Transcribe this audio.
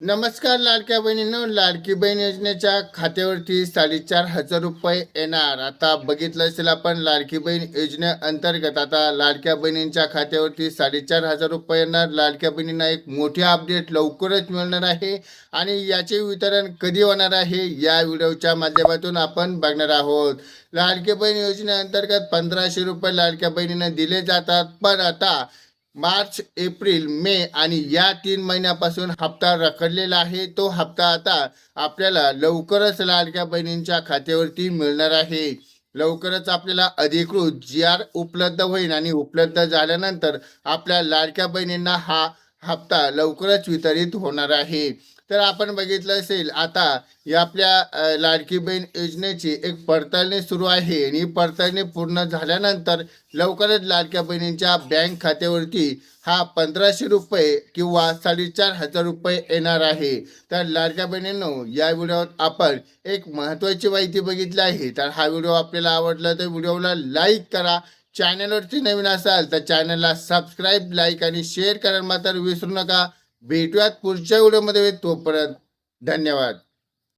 नमस्कार लाडक्या बहिणींनो, लाडकी बहीण योजनेच्या खात्यावरती 4,500 रुपये येणार. आता बघितलं असेल आपण लाडकी बहीण योजनेअंतर्गत आता लाडक्या बहिणींच्या खात्यावरती 4,500 रुपये येणार. लाडक्या बहिणींना एक मोठी अपडेट लवकरच मिळणार आहे आणि याचे वितरण कधी होणार आहे या व्हिडिओच्या माध्यमातून आपण बघणार आहोत. लाडकी बहीण योजनेअंतर्गत 1,500 रुपये लाडक्या बहिणींना दिले जातात, पण आता मार्च, एप्रिल, मे आणि या 3 महिन्यापासून हप्ता रखडलेला आहे. तो हप्ता आता आपल्याला लवकरच लाडक्या बहिणींच्या खात्यावरती मिळणार आहे. लवकरच आपल्याला अधिकृत GR उपलब्ध होईल आणि उपलब्ध झाल्यानंतर आपल्या लाडक्या बहिणींना हा हप्ता लवकरच वितरित होणार आहे. तर आपण बघितलं असेल आता या आपल्या लाडकी बहीण योजनेची एक पडताळणी सुरू आहे आणि पडताळणी पूर्ण झाल्यानंतर लवकरच लाडक्या बहिणींच्या बँक खात्यावरती हा 1,500 रुपये किंवा 4,500 रुपये येणार आहे. तर लाडक्या बहिणींनो, या व्हिडिओत आपण एक महत्त्वाची माहिती बघितली आहे. तर हा व्हिडिओ आपल्याला आवडला तर व्हिडिओला लाईक करा. चॅनलवरती नवीन असाल तर चॅनलला सबस्क्राईब, लाईक आणि शेअर करायला मात्र विसरू नका. भेटूयात पुढच्या व्हिडिओमध्ये. तोपर्यंत धन्यवाद.